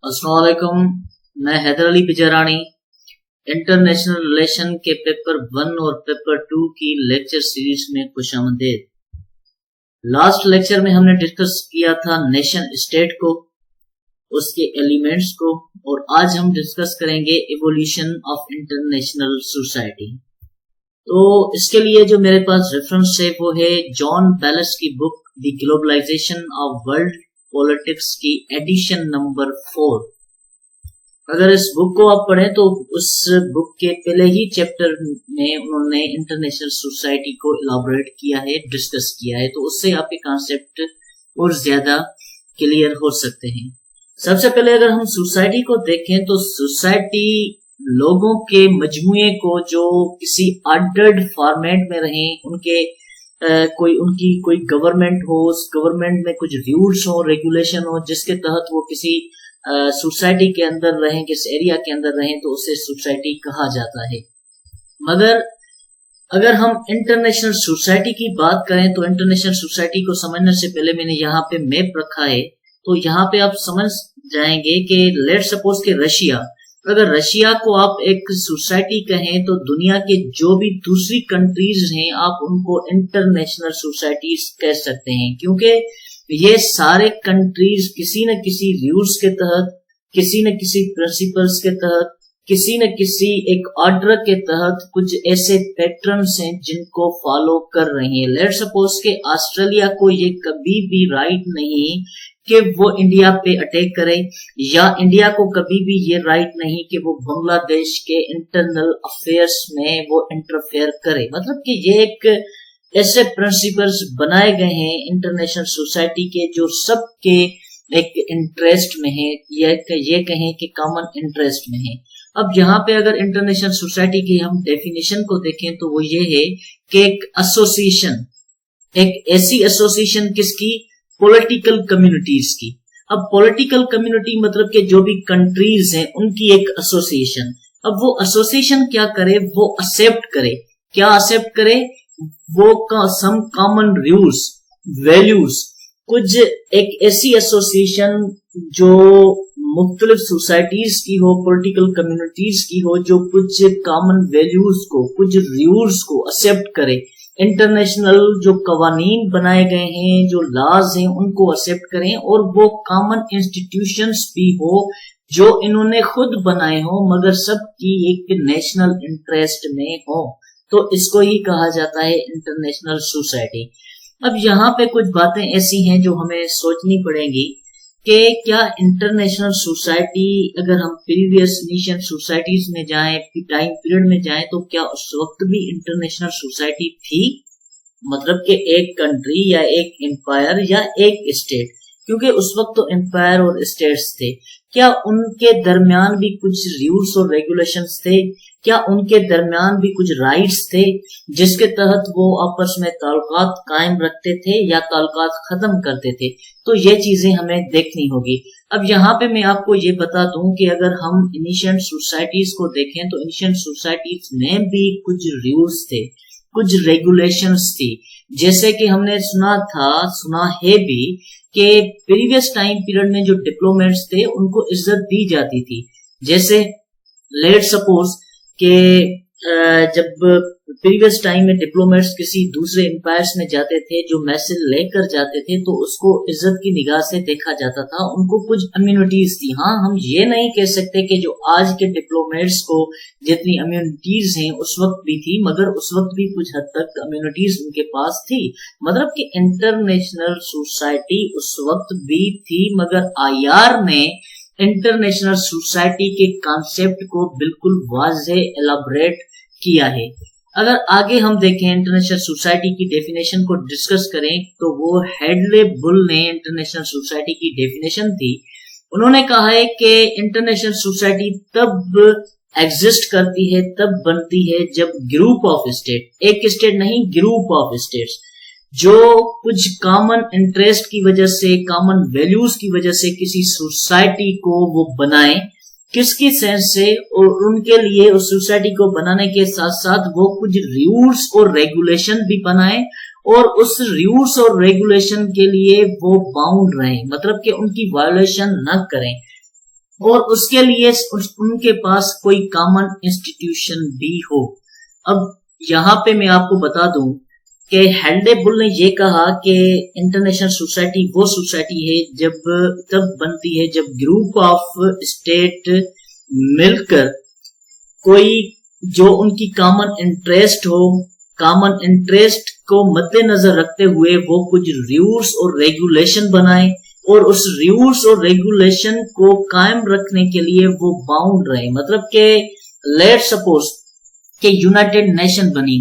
अस्सलाम वालेकुम। मैं हैदर अली बिजरानी इंटरनेशनल रिलेशन के पेपर 1 और पेपर 2 की लेक्चर सीरीज में खुशामदीद। लास्ट लेक्चर में हमने डिस्कस किया था नेशन स्टेट को, उसके एलिमेंट्स को, और आज हम डिस्कस करेंगे इवोल्यूशन ऑफ इंटरनेशनल सोसाइटी। तो इसके लिए जो मेरे पास रेफरेंस है वो है जॉन बैलेस की book the globalisation of world politics की एडिशन नंबर 4। अगर इस बुक को आप पढ़ें तो उस बुक के पहले ही चैप्टर में उन्होंने इंटरनेशनल सोसाइटी को इलाबोरेट किया है, डिस्कस किया है, तो उससे आपके कॉन्सेप्ट और ज्यादा क्लियर हो सकते हैं। सबसे पहले अगर हम सोसाइटी को देखें तो सोसाइटी लोगों के मजमूए को जो किसी ऑर्डर्ड फॉर्मेट में रहें, उनके उनकी कोई गवर्नमेंट हो, उस गवर्नमेंट में कुछ रूल्स हो, रेगुलेशन हो, जिसके तहत वो किसी सोसाइटी के अंदर रहें, किस एरिया के अंदर रहें, तो उसे सोसाइटी कहा जाता है। मगर अगर हम इंटरनेशनल सोसाइटी की बात करें तो इंटरनेशनल सोसाइटी को समझने से पहले मैंने यहाँ पे मैप रखा है, तो यहाँ पे आप समझ जाएंगे कि लेट सपोज के रशिया, अगर रशिया को आप एक सोसाइटी कहें तो दुनिया के जो भी दूसरी कंट्रीज हैं आप उनको इंटरनेशनल सोसाइटीज कह सकते हैं, क्योंकि ये सारे कंट्रीज किसी न किसी रूल्स के तहत, किसी न किसी प्रिंसिपल्स के तहत, किसी न किसी एक ऑर्डर के तहत कुछ ऐसे पैटर्न्स हैं जिनको फॉलो कर रहे हैं। लेट्स सपोज के ऑस्ट्रेलिया को ये कभी भी राइट नहीं कि वो इंडिया पे अटैक करे, या इंडिया को कभी भी ये राइट नहीं कि वो बांग्लादेश के इंटरनल अफेयर्स में वो इंटरफेयर करे। मतलब कि ये एक ऐसे प्रिंसिपल्स बनाए गए हैं इंटरनेशनल सोसाइटी के जो सबके एक इंटरेस्ट में है, ये कहें कि कॉमन इंटरेस्ट में है। अब यहाँ पे अगर इंटरनेशनल सोसाइटी की हम डेफिनेशन को देखें तो वो ये है कि एक एसोसिएशन, एक ऐसी एसोसिएशन किसकी, पॉलिटिकल कम्युनिटीज की। अब पॉलिटिकल कम्युनिटी मतलब कि जो भी कंट्रीज हैं उनकी एक एसोसिएशन। अब वो एसोसिएशन क्या करे, वो एक्सेप्ट करे, क्या एक्सेप्ट करे, वो सम कॉमन रूल्स, वैल्यूज, कुछ एक ऐसी एसोसिएशन जो मुख्तलिफ सोसाइटीज की हो, पॉलिटिकल कम्युनिटीज की हो, जो कुछ कॉमन वैल्यूज को, कुछ रूल्स को एक्सेप्ट करे। इंटरनेशनल जो कवानीन बनाए गए हैं, जो लॉज हैं, उनको एक्सेप्ट करें, और वो कॉमन इंस्टीट्यूशंस भी हो जो इन्होंने खुद बनाए हो मगर सबकी एक नेशनल इंटरेस्ट में हो, तो इसको ही कहा जाता है इंटरनेशनल सोसाइटी। अब यहाँ पे कुछ बातें ऐसी हैं जो हमें सोचनी पड़ेंगी कि क्या इंटरनेशनल सोसाइटी, अगर हम प्रीवियस नेशन सोसाइटीज में जाएं, टाइम पीरियड में जाएं, तो क्या उस वक्त भी इंटरनेशनल सोसाइटी थी? मतलब कि एक कंट्री या एक एम्पायर या एक स्टेट, क्योंकि उस वक्त तो एम्पायर और स्टेट्स थे, क्या उनके दरमियान भी कुछ रूल्स और रेगुलेशंस थे? क्या उनके दरमियान भी कुछ राइट्स थे जिसके तहत वो आपस में ताल्लुकात कायम रखते थे या ताल्लुकात खत्म करते थे? तो ये चीजें हमें देखनी होगी। अब यहाँ पे मैं आपको ये बता दूं कि अगर हम एंशिएंट सोसाइटीज को देखें तो एंशिएंट सोसाइटीज में भी कुछ रूल्स थे, कुछ रेगुलेशंस थी। जैसे कि हमने सुना है भी कि प्रीवियस टाइम पीरियड में जो डिप्लोमेट्स थे उनको इज्जत दी जाती थी। जैसे लेट सपोज के जब प्रीवियस टाइम में डिप्लोमेट्स किसी दूसरे एम्पायर्स में जाते थे, जो मैसेज लेकर जाते थे, तो उसको इज्जत की निगाह से देखा जाता था। उनको कुछ इम्यूनिटीज थी। हाँ, हम ये नहीं कह सकते कि जो आज के डिप्लोमेट्स को जितनी इम्यूनिटीज हैं उस वक्त भी थी, मगर उस वक्त भी कुछ हद तक इम्यूनिटीज उनके पास थी। मतलब कि इंटरनेशनल सोसाइटी उस वक्त भी थी, मगर आईआर ने इंटरनेशनल सोसाइटी के कॉन्सेप्ट को बिल्कुल वाज़ेह एलाबोरेट किया है। अगर आगे हम देखें इंटरनेशनल सोसाइटी की डेफिनेशन को डिस्कस करें तो वो हेडले बुल ने इंटरनेशनल सोसाइटी की डेफिनेशन थी। उन्होंने कहा है कि इंटरनेशनल सोसाइटी तब एग्जिस्ट करती है, तब बनती है जब ग्रुप ऑफ स्टेट, एक स्टेट नहीं, ग्रुप ऑफ स्टेट्स, जो कुछ कॉमन इंटरेस्ट की वजह से, कॉमन वैल्यूज की वजह से किसी सोसाइटी को वो बनाए, किसकी सेंस से, और उनके लिए उस सोसाइटी को बनाने के साथ साथ वो कुछ रूल्स और रेगुलेशन भी बनाए, और उस रूल्स और रेगुलेशन के लिए वो बाउंड रहे, मतलब कि उनकी वायोलेशन न करें। اور اس کے لیے ان کے پاس کوئی کامن انسٹیٹیوشن بھی ہو۔ اب یہاں پہ میں آپ کو بتا دوں کہ ہیلڈے بل نے یہ کہا کہ انٹرنیشنل سوسائٹی وہ سوسائٹی ہے تب بنتی ہے جب گروپ آف اسٹیٹ مل کر کوئی جو ان کی کامن انٹرسٹ ہو، کامن انٹرسٹ کو مد نظر رکھتے ہوئے وہ کچھ رولز اور ریگولیشن بنائیں اور اس رولز اور ریگولیشن کو قائم رکھنے کے لیے وہ باؤنڈ رہے۔ مطلب کہ لیٹ سپوز کہ یونائٹڈ نیشن بنی،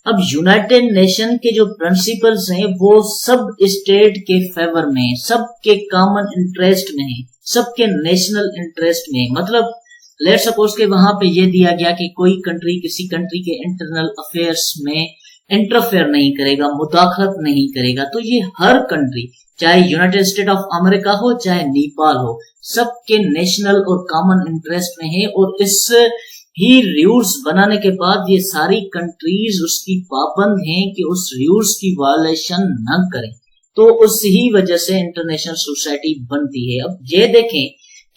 اب یونائٹڈ نیشن کے جو پرنسپلز ہیں وہ سب اسٹیٹ کے فیور میں، سب کے کامن انٹرسٹ میں ہیں، سب کے نیشنل انٹرسٹ میں۔ مطلب لیٹ سپوز کہ وہاں پہ یہ دیا گیا کہ کوئی کنٹری کسی کنٹری کے انٹرنل افیئرس میں انٹرفیئر نہیں کرے گا، مداخلت نہیں کرے گا، تو یہ ہر کنٹری چاہے یونائٹڈ اسٹیٹ آف امریکہ ہو چاہے نیپال ہو، سب کے نیشنل اور کامن انٹرسٹ میں ہے، اور اس ہی رولز بنانے کے بعد یہ ساری کنٹریز اس کی پابند ہیں کہ اس رولز کی وائلیشن نہ کریں، تو اس ہی وجہ سے انٹرنیشنل سوسائٹی بنتی ہے۔ اب یہ دیکھیں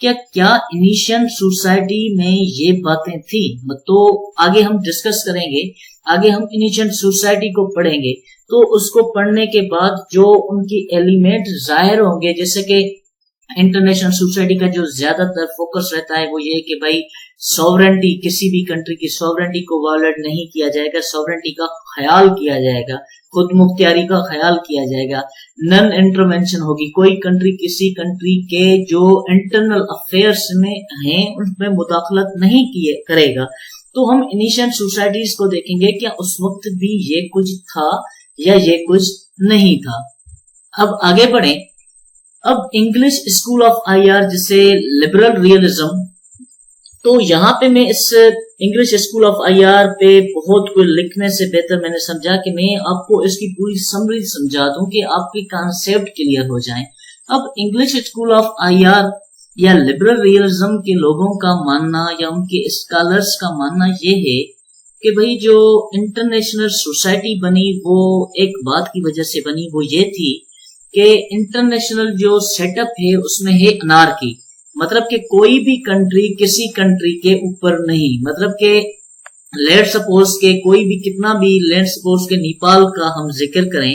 کیا انیشین سوسائٹی میں یہ باتیں تھی، تو آگے ہم ڈسکس کریں گے، آگے ہم انیشین سوسائٹی کو پڑھیں گے، تو اس کو پڑھنے کے بعد جو ان کی ایلیمنٹ ظاہر ہوں گے، جیسے کہ انٹرنیشنل سوسائٹی کا جو زیادہ تر فوکس رہتا ہے وہ یہ کہ بھائی سوورنٹی، کسی بھی کنٹری کی سوورنٹی کو وائلیٹ نہیں کیا جائے گا، سوورنٹی کا خیال کیا جائے گا، خود مختاری کا خیال کیا جائے گا، نن انٹرونشن ہوگی، کوئی کنٹری کسی کنٹری کے جو انٹرنل افیئرس میں ہیں ان میں مداخلت نہیں کرے گا۔ تو ہم انیشین سوسائٹیز کو دیکھیں گے کیا اس وقت بھی یہ کچھ تھا یا یہ کچھ نہیں تھا۔ اب آگے بڑھیں، اب English school of I R جسے لبرل ریئلزم، تو یہاں پہ میں اس English school of I R پہ بہت کوئی لکھنے سے بہتر میں نے سمجھا کہ میں آپ کو اس کی پوری سمری سمجھا دوں کہ آپ کے کانسیپٹ کلیئر ہو جائیں۔ اب English school of I are یا لبرل ریئلزم کے لوگوں کا ماننا یا ان کے اسکالرز کا ماننا یہ ہے کہ بھئی جو انٹرنیشنل سوسائٹی بنی وہ ایک بات کی وجہ سے بنی، وہ یہ تھی کہ انٹرنیشنل جو سیٹ اپ ہے اس میں ہے انارکی، مطلب کہ کوئی بھی کنٹری کسی کنٹری کے اوپر نہیں، مطلب کہ لیٹ سپوز کہ کوئی بھی کتنا بھی لیٹ سپوز کہ نیپال کا ہم ذکر کریں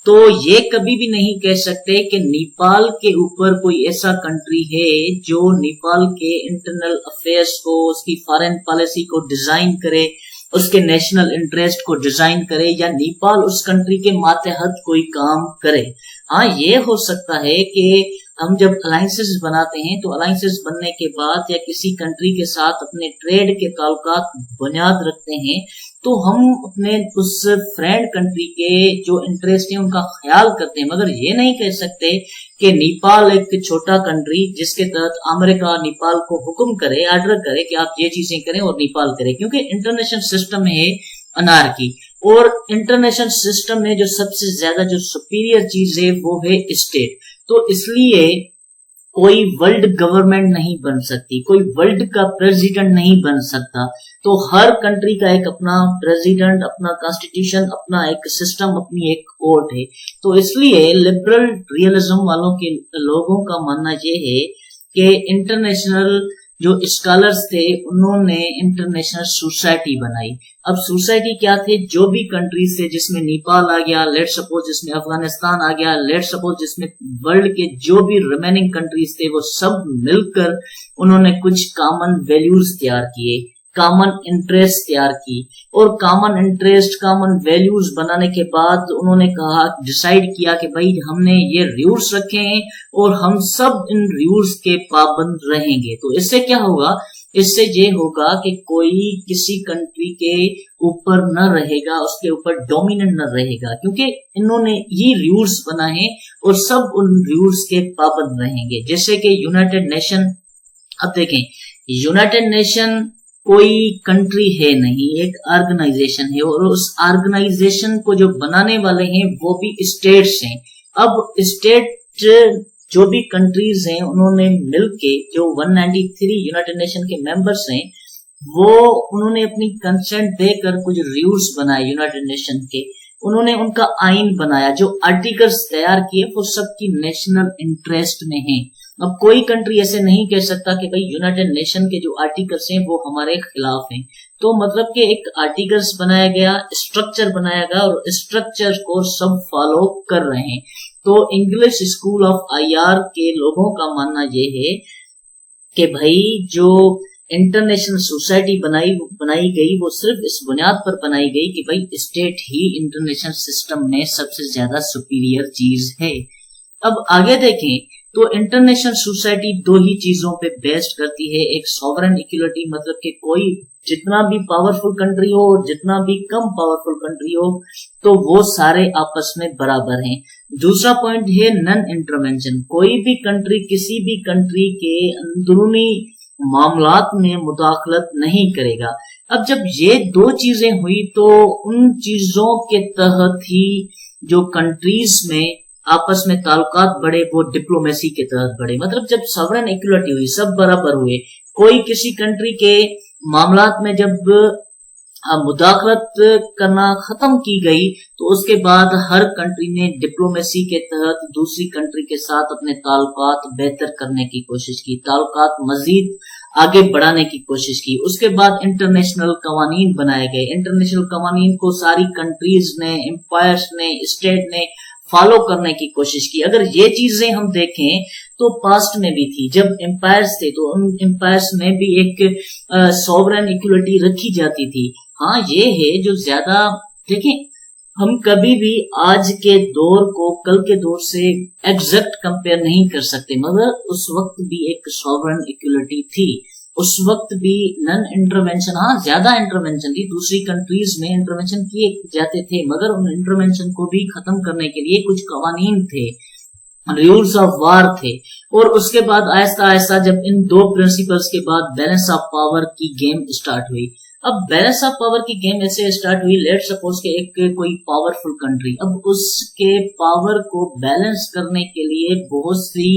تو یہ کبھی بھی نہیں کہہ سکتے کہ نیپال کے اوپر کوئی ایسا کنٹری ہے جو نیپال کے انٹرنل افیئرس کو، اس کی فارن پالیسی کو ڈیزائن کرے، اس کے نیشنل انٹرسٹ کو ڈیزائن کرے، یا نیپال اس کنٹری کے ماتحت کوئی کام کرے۔ ہاں یہ ہو سکتا ہے کہ ہم جب الائنسز بناتے ہیں تو الائنسز بننے کے بعد یا کسی کنٹری کے ساتھ اپنے ٹریڈ کے تعلقات بنیاد رکھتے ہیں تو ہم اپنے اس فرینڈ کنٹری کے جو انٹرسٹ ہیں ان کا خیال کرتے ہیں، مگر یہ نہیں کہہ سکتے کہ نیپال ایک چھوٹا کنٹری جس کے تحت امریکہ نیپال کو حکم کرے، آرڈر کرے کہ آپ یہ چیزیں کریں اور نیپال کرے، کیونکہ انٹرنیشنل سسٹم میں ہے انارکی، اور انٹرنیشنل سسٹم میں جو سب سے زیادہ جو سپیریئر چیز ہے وہ ہے اسٹیٹ، تو اس لیے کوئی ورلڈ گورنمنٹ نہیں بن سکتی، کوئی ورلڈ کا پریزیڈنٹ نہیں بن سکتا، تو ہر کنٹری کا ایک اپنا پریزیڈنٹ، اپنا کانسٹیٹیوشن، اپنا ایک سسٹم، اپنی ایک کورٹ ہے۔ تو اس لیے لبرل ریئلزم والوں کے لوگوں کا ماننا یہ ہے کہ انٹرنیشنل جو اسکالرز تھے انہوں نے انٹرنیشنل سوسائٹی بنائی۔ اب سوسائٹی کیا تھے؟ جو بھی کنٹریز تھے، جس میں نیپال آ گیا، لیٹ سپوز جس میں افغانستان آ گیا، لیٹ سپوز جس میں ورلڈ کے جو بھی ریمیننگ کنٹریز تھے، وہ سب مل کر انہوں نے کچھ کامن ویلیوز تیار کیے، کامن انٹرسٹ تیار کی، اور کامن انٹرسٹ، کامن ویلیوز بنانے کے بعد انہوں نے کہا، ڈیسائیڈ کیا کہ بھائی ہم نے یہ رولز رکھے ہیں اور ہم سب ان رولز کے پابند رہیں گے۔ تو اس سے کیا ہوگا؟ اس سے یہ ہوگا کہ کوئی کسی کنٹری کے اوپر نہ رہے گا، اس کے اوپر ڈومیننٹ نہ رہے گا، کیونکہ انہوں نے یہ رولز بنائے اور سب ان رولز کے پابند رہیں گے۔ جیسے کہ یونائٹڈ نیشن، اب دیکھیں یونائٹڈ نیشن کوئی کنٹری ہے نہیں، ایک آرگنائزیشن ہے، اور اس آرگنائزیشن کو جو بنانے والے ہیں وہ بھی اسٹیٹس ہیں۔ اب اسٹیٹ جو بھی کنٹریز ہیں انہوں نے مل کے، جو 193 یونائٹڈ نیشن کے ممبرس ہیں، وہ انہوں نے اپنی کنسنٹ دے کر کچھ رولز بنائے یونائٹڈ نیشن کے، انہوں نے ان کا آئین بنایا، جو آرٹیکلز تیار کیے وہ سب کی نیشنل انٹرسٹ میں ہیں، अब कोई कंट्री ऐसे नहीं कह सकता कि भाई यूनाइटेड नेशन के जो आर्टिकल्स हैं वो हमारे खिलाफ हैं। तो मतलब कि एक आर्टिकल्स बनाया गया, स्ट्रक्चर बनाया गया और स्ट्रक्चर को सब फॉलो कर रहे हैं। तो इंग्लिश स्कूल ऑफ आईआर के लोगों का मानना ये है कि भाई जो इंटरनेशनल सोसाइटी बनाई गई वो सिर्फ इस बुनियाद पर बनाई गई कि भाई स्टेट ही इंटरनेशनल सिस्टम में सबसे ज्यादा सुपीरियर चीज है। अब आगे देखें तो इंटरनेशनल सोसाइटी दो ही चीजों पे बेस्ड करती है, एक सॉवरेन इक्वलिटी, मतलब कि कोई जितना भी पावरफुल कंट्री हो और जितना भी कम पावरफुल कंट्री हो तो वो सारे आपस में बराबर हैं। दूसरा पॉइंट है नॉन इंटरवेंशन, कोई भी कंट्री किसी भी कंट्री के अंदरूनी मामलात में मुदाखलत नहीं करेगा। अब जब ये दो चीजें हुई तो उन चीजों के तहत ही जो कंट्रीज में आपस में ताल्लुकात बढ़े वो डिप्लोमेसी के तहत बढ़े। मतलब जब सॉवरेन इक्वलिटी हुई, सब बराबर हुए, कोई किसी कंट्री के मामलात में जब मुदाखलत करना खत्म की गई तो उसके बाद हर कंट्री ने डिप्लोमेसी के तहत दूसरी कंट्री के साथ अपने ताल्लुकात बेहतर करने की कोशिश की, ताल्लुकात मजीद आगे बढ़ाने की कोशिश की। उसके बाद इंटरनेशनल कवानीन बनाए गए, इंटरनेशनल कवानीन को सारी कंट्रीज ने, एम्पायर्स ने, स्टेट ने फॉलो करने की कोशिश की। अगर ये चीजें हम देखें तो पास्ट में भी थी, जब एम्पायर्स थे तो उन एम्पायर्स में भी एक सॉवरेन इक्वलिटी रखी जाती थी। हाँ ये है जो ज्यादा देखें, हम कभी भी आज के दौर को कल के दौर से एग्जैक्ट कंपेयर नहीं कर सकते, मगर उस वक्त भी एक सॉवरेन इक्वलिटी थी, उस वक्त भी नॉन इंटरवेंशन, हाँ ज्यादा इंटरवेंशन थी, दूसरी कंट्रीज में इंटरवेंशन किए जाते थे, मगर उन इंटरवेंशन को भी खत्म करने के लिए कुछ कवानीन थे, रूल्स ऑफ वार थे। और उसके बाद आहिस्ता आहिस्ता जब इन दो प्रिंसिपल्स के बाद बैलेंस ऑफ पावर की गेम स्टार्ट हुई। अब बैलेंस ऑफ पावर की गेम ऐसे स्टार्ट हुई, लेट सपोज के एक कोई पावरफुल कंट्री, अब उसके पावर को बैलेंस करने के लिए बहुत सी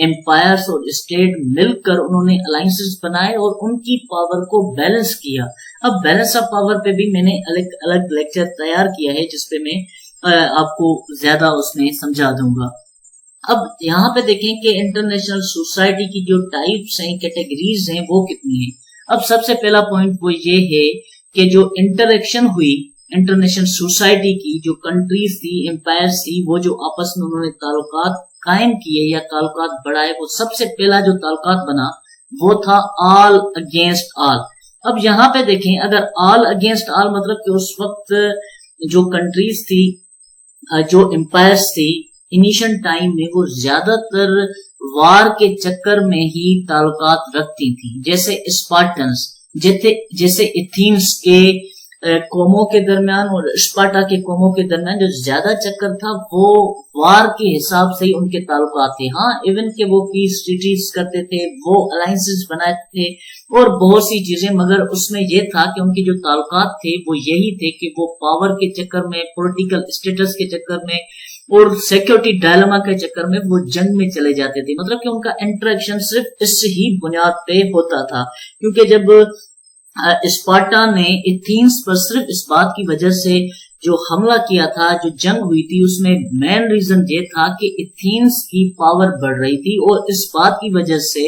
एम्पायर्स और स्टेट मिलकर उन्होंने अलायंसेस बनाए और उनकी पावर को बैलेंस किया। अब बैलेंस ऑफ पावर पे भी मैंने अलग अलग लेक्चर तैयार किया है जिसपे मैं आपको ज्यादा उसमें समझा दूंगा। अब यहाँ पे देखें कि इंटरनेशनल सोसाइटी की जो टाइप्स हैं, कैटेगरीज हैं, वो कितनी हैं। अब सबसे पहला पॉइंट वो ये है कि जो इंटरेक्शन हुई इंटरनेशनल सोसाइटी की, जो कंट्रीज थी, एम्पायर्स थी, वो जो आपस में उन्होंने ताल्लुकात कायम किए या ताल्लुकात बढ़ाए, वो सबसे पहला जो ताल्लुकात बना वो था ऑल अगेंस्ट ऑल। अब यहाँ पे देखें, अगर ऑल अगेंस्ट ऑल मतलब कि उस वक्त जो कंट्रीज थी, जो एम्पायर्स थी, इनिशियल टाइम में वो ज्यादातर वार के चक्कर में ही ताल्लुकात रखती थी। जैसे स्पार्टन्स, जैसे एथेंस के कौमों के दरमियान और स्पार्टा के कौमों के दरमियान जो ज्यादा चक्कर था वो वार के हिसाब से ही उनके ताल्लुकात थे। हाँ इवन के वो पीस ट्रीटीज करते थे, वो अलायंसेस बनाते थे और बहुत सी चीजें, मगर उसमें ये था कि उनके जो ताल्लुकात थे वो यही थे कि वो पावर के चक्कर में, पॉलिटिकल स्टेटस के चक्कर में और सिक्योरिटी डायलेमा के चक्कर में वो जंग में चले जाते थे। मतलब कि उनका इंटरेक्शन सिर्फ इस ही बुनियाद पे होता था, क्योंकि जब स्पार्टा ने एथेंस पर सिर्फ इस बात की वजह से जो हमला किया था, जो जंग हुई थी, उसमें मेन रीजन ये था कि एथेंस की पावर बढ़ रही थी और इस बात की वजह से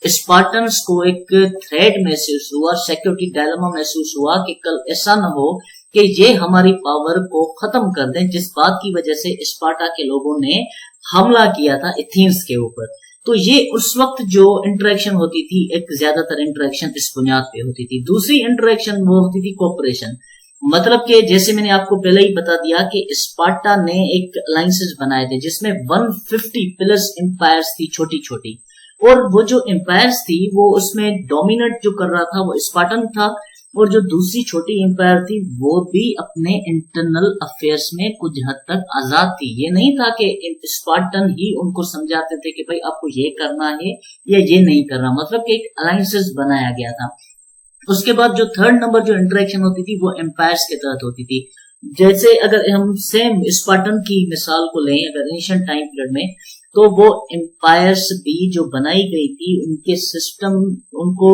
स्पार्टन्स को एक थ्रेट महसूस हुआ, सिक्योरिटी डायलेमा महसूस हुआ कि कल ऐसा न हो कि ये हमारी पावर को खत्म कर दें, जिस बात की वजह से स्पार्टा के लोगों ने हमला किया था एथेंस के ऊपर। तो ये उस वक्त जो इंटरेक्शन होती थी, एक ज्यादातर इंटरेक्शन इस बुनियाद पे होती थी। दूसरी इंटरेक्शन वो होती थी कोऑपरेशन, मतलब कि जैसे मैंने आपको पहले ही बता दिया कि स्पार्टा ने एक अलायंसेस बनाए थे जिसमें 150 प्लस एम्पायर्स थी, छोटी छोटी, और वो जो एम्पायर्स थी वो उसमें डोमिनेट जो कर रहा था वो स्पार्टन था, और जो दूसरी छोटी एम्पायर थी वो भी अपने इंटरनल अफेयर्स में कुछ हद तक आजाद थी। ये नहीं था कि स्पार्टन ही उनको समझाते थे कि भाई आपको ये करना है या ये नहीं करना, मतलब कि एक अलायंसेस बनाया गया था। उसके बाद जो थर्ड नंबर जो इंटरेक्शन होती थी वो एम्पायर्स के तहत होती थी। जैसे अगर हम सेम स्पार्टन की मिसाल को लें, अगर एंशिएंट टाइम पीरियड में, तो वो एम्पायर्स भी जो बनाई गई थी, उनके सिस्टम, उनको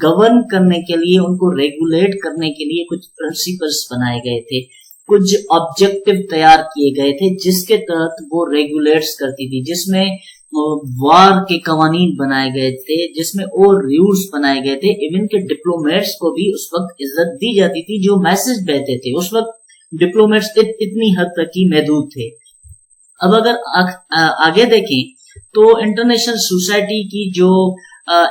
गवर्न करने के लिए, उनको रेगुलेट करने के लिए कुछ प्रिंसिपल्स बनाए गए थे, कुछ ऑब्जेक्टिव तैयार किए गए थे जिसके तहत वो रेगुलेट्स करती थी, जिसमें वार के कवानीन बनाए गए थे, जिसमें और रूल्स बनाए गए थे। इवन के डिप्लोमेट्स को भी उस वक्त इज्जत दी जाती थी जो मैसेज भेजते थे। उस वक्त डिप्लोमेट्स इतनी हद तक ही महदूद थे। अब अगर आगे देखें तो इंटरनेशनल सोसाइटी की जो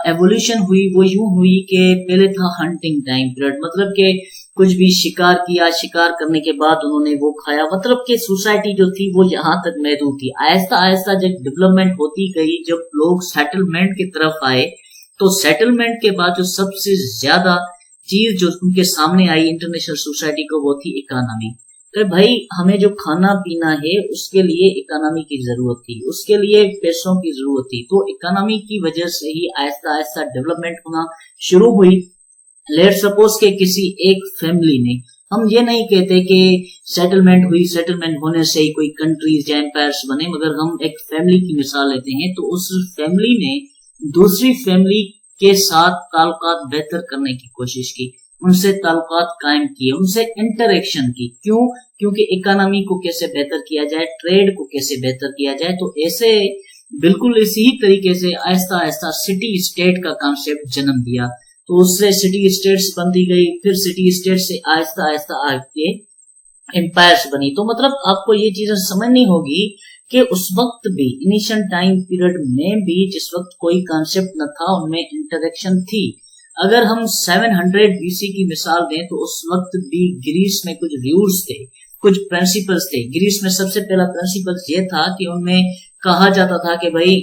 एवोल्यूशन हुई वो यूं हुई कि पहले था हंटिंग टाइम पीरियड, मतलब कि कुछ भी शिकार किया, शिकार करने के बाद उन्होंने वो खाया, मतलब कि सोसाइटी जो थी वो यहाँ तक महदूद थी। आहिस्ता आहिस्ता जब डेवलपमेंट होती गई, जब लोग सेटलमेंट की तरफ आए, तो सेटलमेंट के बाद जो सबसे ज्यादा चीज जो उनके सामने आई इंटरनेशनल सोसाइटी को, वो थी इकोनॉमी। तो भाई हमें जो खाना पीना है उसके लिए इकोनॉमी की जरूरत थी, उसके लिए पैसों की जरूरत थी। तो इकोनॉमी की वजह से ही आहिस्ता आहिस्ता डेवलपमेंट होना शुरू हुई। लेट सपोज के किसी एक फैमिली ने, हम ये नहीं कहते कि सेटलमेंट हुई, सेटलमेंट होने से ही कोई कंट्रीज या एम्पायर्स बने, मगर हम एक फैमिली की मिसाल लेते हैं। तो उस फैमिली ने दूसरी फैमिली के साथ ताल्लुकात बेहतर करने की कोशिश की, उनसे ताल्लुकात कायम किए, उनसे इंटरेक्शन की। क्यों? क्योंकि इकोनॉमी को कैसे बेहतर किया जाए, ट्रेड को कैसे बेहतर किया जाए। तो ऐसे बिल्कुल इसी तरीके से आहिस्ता आहिस्ता सिटी स्टेट का कॉन्सेप्ट जन्म दिया। तो उससे सिटी स्टेट्स बनती गई, फिर सिटी स्टेट से आहिस्ता आहिस्ता आगे एम्पायर्स बनी। तो मतलब आपको ये चीजें समझनी होगी कि उस वक्त भी इनिशियल टाइम पीरियड में भी जिस वक्त कोई कॉन्सेप्ट न था, उनमें इंटरेक्शन थी। अगर हम 700 BC की मिसाल दें तो उस वक्त भी ग्रीस में कुछ रूल्स थे, कुछ प्रिंसिपल्स थे। ग्रीस में सबसे पहला प्रिंसिपल ये था कि उनमें कहा जाता था कि भाई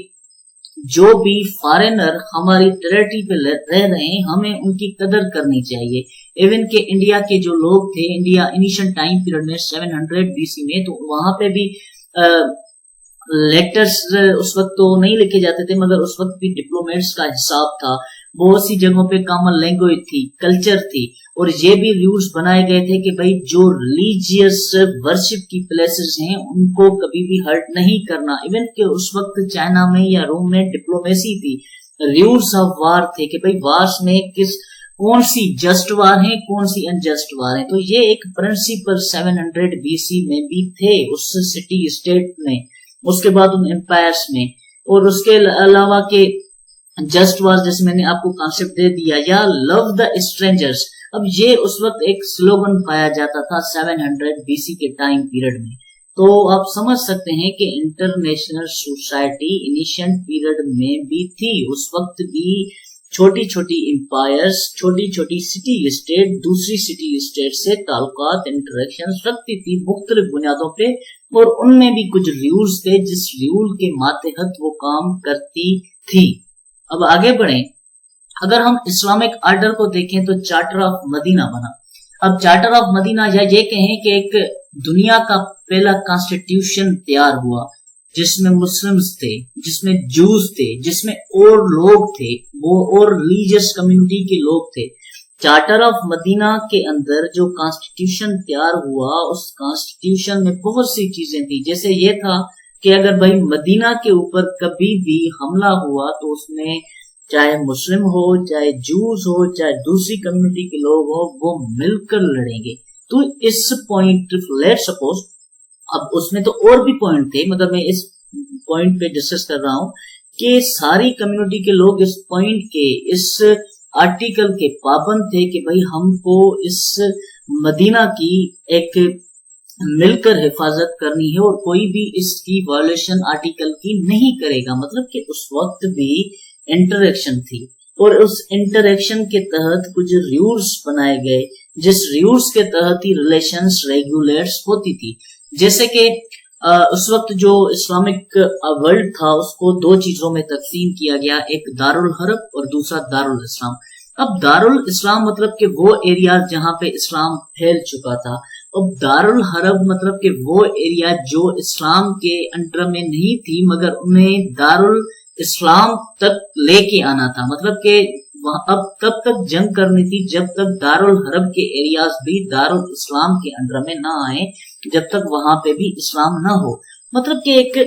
जो भी फॉरेनर हमारी टेरिटरी पे रह रहे हैं, हमें उनकी कदर करनी चाहिए। इवन के इंडिया के जो लोग थे, इंडिया इनिशियल टाइम पीरियड में 700 BC में, तो वहां पे भी लेटर्स उस वक्त तो नहीं लिखे जाते थे, मगर उस वक्त भी डिप्लोमेट्स का हिसाब था। बहुत सी जगहों पे कॉमन लैंग्वेज थी, कल्चर थी, और ये भी रूल्स बनाए गए थे कि भाई जो रिलीजियस वर्शिप की प्लेसेस हैं उनको कभी भी हर्ट नहीं करना। इवन कि उस वक्त चाइना में या रोम में डिप्लोमेसी थी, रूल्स ऑफ वार थे कि भाई वार्स में कौन सी जस्ट वार है, कौन सी अनजस्ट वार है। तो ये एक प्रिंसिपल 700 BC में भी थे उस सिटी स्टेट में, उसके बाद उन एम्पायर्स में। और उसके अलावा के जस्ट वार, जैसे मैंने आपको कॉन्सेप्ट दे दिया, या लव द स्ट्रेंजर्स। अब ये उस वक्त एक स्लोगन पाया जाता था 700 BC के टाइम पीरियड में। तो आप समझ सकते हैं कि इंटरनेशनल सोसाइटी इनिशियल पीरियड में भी थी। उस वक्त भी छोटी छोटी एम्पायर्स, छोटी छोटी सिटी स्टेट दूसरी सिटी स्टेट से ताल्लुकात, इंटरेक्शन रखती थी मुख्तलिफ बुनियादों पे, और उनमें भी कुछ रूल्स थे जिस रूल के मातहत वो काम करती थी। अब आगे बढ़ें, अगर हम इस्लामिक आर्डर को देखें तो चार्टर ऑफ मदीना बना। अब चार्टर ऑफ मदीना, या ये कहें कि एक दुनिया का पहला कॉन्स्टिट्यूशन तैयार हुआ जिसमें मुस्लिम्स थे, जिसमें जूस थे, जिसमें और लोग थे, वो और रिलीजियस कम्युनिटी के लोग थे। चार्टर ऑफ मदीना के अंदर जो कॉन्स्टिट्यूशन तैयार हुआ, उस कॉन्स्टिट्यूशन में बहुत सी चीजें थी। जैसे ये था कि अगर भाई मदीना के ऊपर कभी भी हमला हुआ तो उसमें चाहे मुस्लिम हो, चाहे जूस हो, चाहे दूसरी कम्युनिटी के लोग हो, वो मिलकर लड़ेंगे। तो इस पॉइंट, लेट सपोज, अब उसमें तो और भी पॉइंट थे, मगर मैं इस पॉइंट पे डिस्कस कर रहा हूं कि सारी कम्युनिटी के लोग इस पॉइंट के, इस आर्टिकल के पाबंद थे कि भाई हमको इस मदीना की एक मिलकर हिफाजत करनी है और कोई भी इसकी वायलेशन आर्टिकल की नहीं करेगा। मतलब कि उस वक्त भी इंटरेक्शन थी, और उस इंटरेक्शन के तहत कुछ रूल्स बनाए गए, जिस रूल्स के तहत ही रिलेशंस रेगुलेट्स होती थी। जैसे कि उस वक्त जो इस्लामिक वर्ल्ड था उसको दो चीजों में तकसीम किया गया, एक दारुल हरब और दूसरा दारुल इस्लाम। अब दारुल इस्लाम मतलब कि वो एरिया जहां पे इस्लाम फैल चुका था, अब दारुल हरब मतलब कि वो एरिया जो इस्लाम के अंडर में नहीं थी मगर उन्हें दारुल इस्लाम तक लेके आना था। मतलब कि अब तब तक जंग करनी थी जब तक दारुल हरब के एरियाज भी दारुल इस्लाम के अंडर में ना आए, जब तक वहां पे भी इस्लाम ना हो। मतलब कि एक,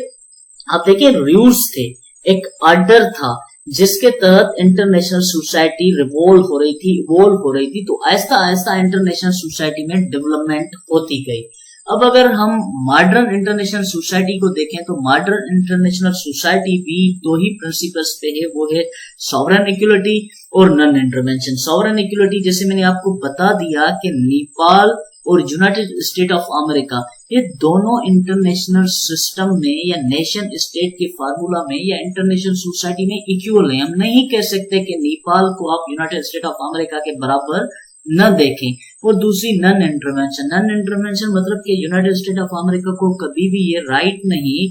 आप देखिए, रूल्स थे, एक आर्डर था जिसके तहत इंटरनेशनल सोसाइटी रिवॉल्व हो रही थी, इवॉल्व हो रही थी। तो आहिस्ता आहिस्ता इंटरनेशनल सोसाइटी में डेवलपमेंट होती गई। अब अगर हम मॉडर्न इंटरनेशनल सोसाइटी को देखें तो मॉडर्न इंटरनेशनल सोसाइटी भी दो ही प्रिंसिपल्स पे है, वो है सॉवरेन इक्वलिटी और नॉन इंटरवेंशन। सॉवरेन इक्वलिटी जैसे मैंने आपको बता दिया कि नेपाल और यूनाइटेड स्टेट ऑफ अमेरिका ये दोनों इंटरनेशनल सिस्टम में या नेशन स्टेट के फार्मूला में या इंटरनेशनल सोसाइटी में इक्वल है। हम नहीं कह सकते कि नेपाल को आप यूनाइटेड स्टेट ऑफ अमेरिका के बराबर न देखें। और दूसरी नॉन इंटरवेंशन। नॉन इंटरवेंशन मतलब कि यूनाइटेड स्टेट ऑफ अमेरिका को कभी भी ये राइट नहीं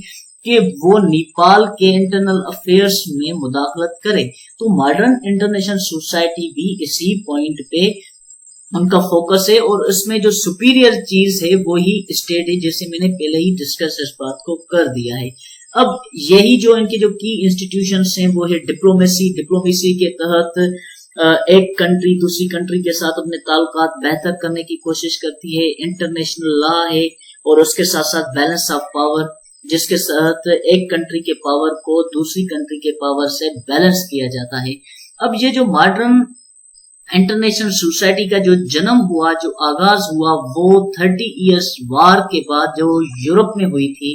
कि वो नेपाल के इंटरनल अफेयर्स में मुदाखलत करे। तो मॉडर्न इंटरनेशनल सोसाइटी भी इसी पॉइंट पे उनका फोकस है और इसमें जो सुपीरियर चीज है वो ही स्टेट है, जैसे मैंने पहले ही डिस्कस इस बात को कर दिया है। अब यही जो इनके जो की इंस्टीट्यूशंस हैं वो है डिप्लोमेसी। डिप्लोमेसी के तहत एक कंट्री दूसरी कंट्री के साथ अपने ताल्लुकात बेहतर करने की कोशिश करती है। इंटरनेशनल लॉ है और उसके साथ साथ बैलेंस ऑफ पावर, जिसके तहत एक कंट्री के पावर को दूसरी कंट्री के पावर से बैलेंस किया जाता है। अब ये जो मॉडर्न इंटरनेशनल सोसाइटी का जो जन्म हुआ, जो आगाज हुआ, वो 30 इयर्स वार के बाद जो यूरोप में हुई थी,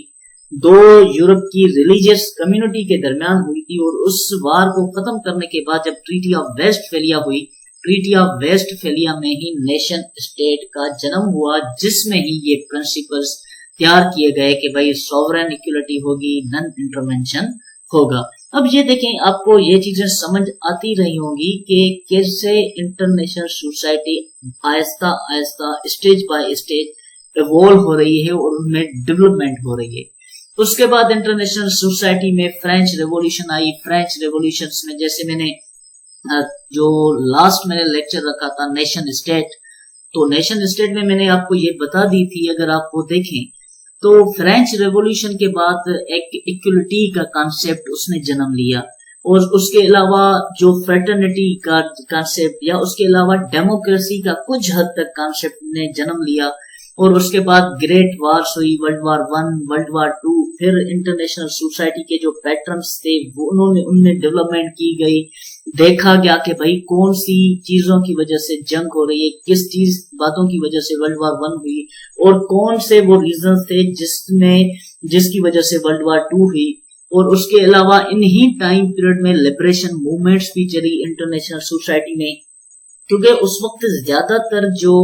दो यूरोप की रिलीजियस कम्युनिटी के दरमियान हुई थी। और उस वार को खत्म करने के बाद जब ट्रीटी ऑफ वेस्टफैलिया हुई, ट्रीटी ऑफ वेस्टफैलिया में ही नेशन स्टेट का जन्म हुआ, जिसमें ही ये प्रिंसिपल्स तैयार किए गए कि भाई सॉवरेन इक्वलिटी होगी, नॉन इंटरवेंशन होगा। अब ये देखें, आपको ये चीजें समझ आती रही होंगी कि कैसे international society Aahista Aahista stage by stage evolve हो रही है और उनमें डेवलपमेंट हो रही है। उसके बाद इंटरनेशनल सोसाइटी में फ्रेंच रेवोल्यूशन आई। फ्रेंच रेवोल्यूशन में जैसे मैंने जो लास्ट मैंने लेक्चर रखा था नेशन स्टेट, तो नेशन स्टेट में मैंने आपको ये बता दी थी, अगर आप वो देखें तो फ्रेंच रेवोल्यूशन के बाद एक इक्वलिटी का कॉन्सेप्ट उसने जन्म लिया और उसके अलावा जो फ्रेटर्निटी का कॉन्सेप्ट या उसके अलावा डेमोक्रेसी का कुछ हद तक कॉन्सेप्ट ने जन्म लिया। और उसके बाद ग्रेट वार्स हुई, वर्ल्ड वार 1, वर्ल्ड वार 2। फिर इंटरनेशनल सोसाइटी के जो पैटर्न्स थे वो उनमें डेवलपमेंट की गई। देखा गया कि भाई कौन सी चीजों की वजह से जंग हो रही है, किस चीज बातों की वजह से वर्ल्ड वार 1 हुई और कौन से वो रीजन थे जिसकी वजह से वर्ल्ड वार 2 हुई। और उसके अलावा इन्हीं टाइम पीरियड में लिबरेशन मूवमेंट्स भी चली इंटरनेशनल सोसाइटी में, क्योंकि उस वक्त ज्यादातर जो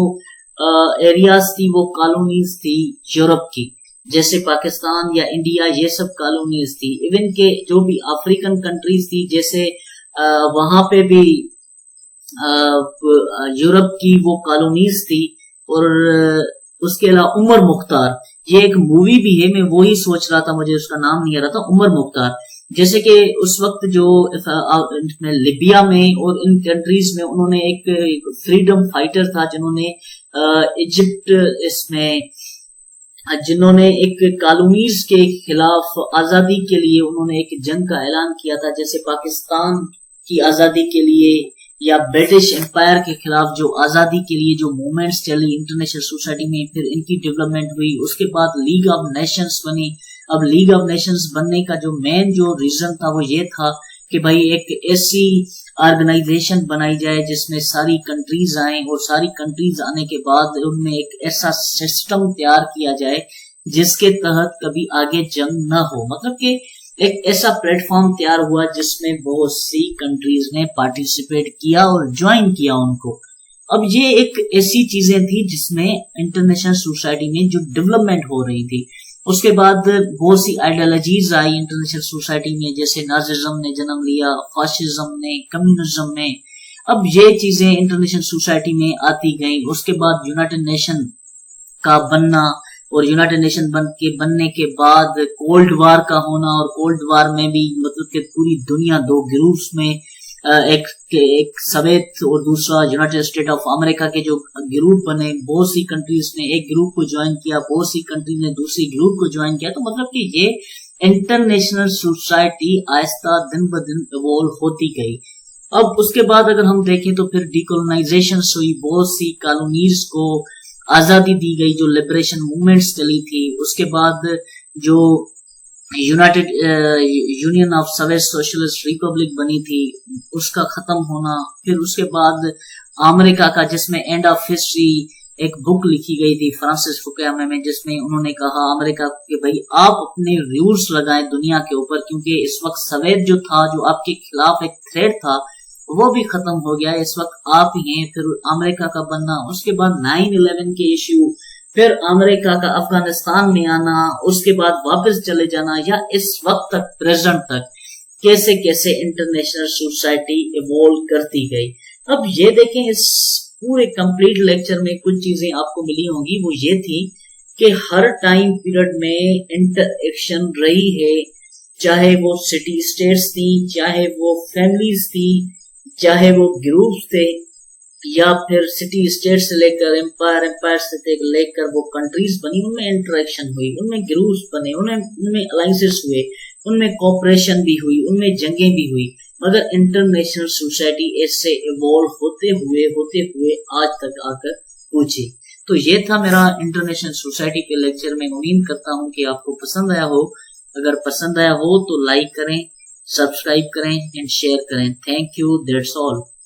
एरियाज थी वो कॉलोनीज थी यूरोप की, जैसे पाकिस्तान या इंडिया, ये सब कॉलोनीज थी। इवन के जो भी अफ्रीकन कंट्रीज थी, जैसे वहां पे भी यूरोप की वो कॉलोनीज थी। और उसके अलावा उमर मुख्तार, ये एक मूवी भी है, मैं वो ही सोच रहा था, मुझे उसका नाम नहीं आ रहा था, उमर मुख्तार। जैसे कि उस वक्त जो लिबिया में और इन कंट्रीज में उन्होंने एक फ्रीडम फाइटर था जिन्होंने इजिप्ट इसमें जिन्होंने एक कॉलोनीज के खिलाफ आजादी के लिए उन्होंने एक जंग का ऐलान किया था, जैसे पाकिस्तान की आजादी के लिए या ब्रिटिश एम्पायर के खिलाफ जो आजादी के लिए जो मूवमेंट्स चली इंटरनेशनल सोसाइटी में, फिर इनकी डेवलपमेंट हुई। उसके बाद लीग ऑफ नेशंस बनी। अब लीग ऑफ नेशंस बनने का जो मेन जो रीजन था वो ये था कि भाई एक ऐसी ऑर्गेनाइजेशन बनाई जाए जिसमें सारी कंट्रीज आए और सारी कंट्रीज आने के बाद उनमें एक ऐसा सिस्टम तैयार किया जाए जिसके तहत कभी आगे जंग न हो। मतलब कि एक ऐसा प्लेटफॉर्म तैयार हुआ जिसमें बहुत सी कंट्रीज ने पार्टिसिपेट किया और ज्वाइन किया उनको। अब ये एक ऐसी चीजें थी जिसमें इंटरनेशनल सोसाइटी में जो डेवलपमेंट हो रही थी। उसके बाद बहुत सी आइडियोलॉजीज आई इंटरनेशनल सोसाइटी में, जैसे नाजिज्म ने जन्म लिया, फाशिज्म ने, कम्युनिज्म ने। अब ये चीजें इंटरनेशनल सोसाइटी में आती गई। उसके बाद यूनाइटेड नेशन का बनना और यूनाइटेड नेशन बनने के बाद कोल्ड वार का होना, और कोल्ड वार में भी मतलब कि पूरी दुनिया दो ग्रुप्स में, एक सोवियत और दूसरा यूनाइटेड स्टेट ऑफ अमेरिका के जो ग्रुप बने, बहुत सी कंट्रीज ने एक ग्रुप को ज्वाइन किया, बहुत सी कंट्री ने दूसरी ग्रुप को ज्वाइन किया। तो मतलब कि ये इंटरनेशनल सोसाइटी आहिस्ता दिन ब दिन इवॉल्व होती गई। अब उसके बाद अगर हम देखें तो फिर डिकोलोनाइजेशन हुई, बहुत सी कॉलोनीज को आजादी दी गई, जो लिबरेशन मूवमेंट्स चली थी। उसके बाद जो United union of Soviet socialist Republic बनी थी उसका खत्म होना। फिर उसके बाद अमेरिका का, जिसमें एंड ऑफ हिस्ट्री ایک بک لکھی گئی تھی فرانسس فوکویاما میں، جس میں انہوں نے کہا امریکہ کہ بھائی آپ اپنے رولز لگائیں دنیا کے اوپر، کیونکہ اس وقت سویت جو تھا، جو آپ کے خلاف ایک تھریٹ تھا، وہ بھی ختم ہو گیا، اس وقت آپ ہی ہیں۔ پھر امریکہ کا بننا، اس کے بعد 9/11 کے ایشو، پھر امریکہ کا افغانستان میں آنا، اس کے بعد واپس چلے جانا، یا اس وقت تک پریزنٹ تک کیسے کیسے انٹرنیشنل سوسائٹی ایوالو کرتی گئی۔ اب یہ دیکھیں اس پورے کمپلیٹ لیکچر میں کچھ چیزیں آپ کو ملی ہوں گی، وہ یہ تھی کہ ہر ٹائم پیریڈ میں انٹر ایکشن رہی ہے، چاہے وہ سٹی اسٹیٹس تھی، چاہے وہ فیملیز تھی، چاہے وہ گروپس تھے، یا پھر سٹی اسٹیٹ سے لے کر امپائر سے لے کر وہ کنٹریز بنی، ان میں انٹریکشن ہوئی، ان میں گروپس بنے، ان میں الائنسز ہوئے، ان میں کوپریشن بھی ہوئی، ان میں جنگیں بھی ہوئی، مگر انٹرنیشنل سوسائٹی اس سے ایوالو ہوتے ہوئے آج تک آ کر پہنچی۔ تو یہ تھا میرا انٹرنیشنل سوسائٹی کے لیکچر میں، امید کرتا ہوں کہ آپ کو پسند آیا ہو۔ اگر پسند آیا ہو تو لائک کریں، سبسکرائب کریں اینڈ شیئر کریں۔ Thank you, that's all.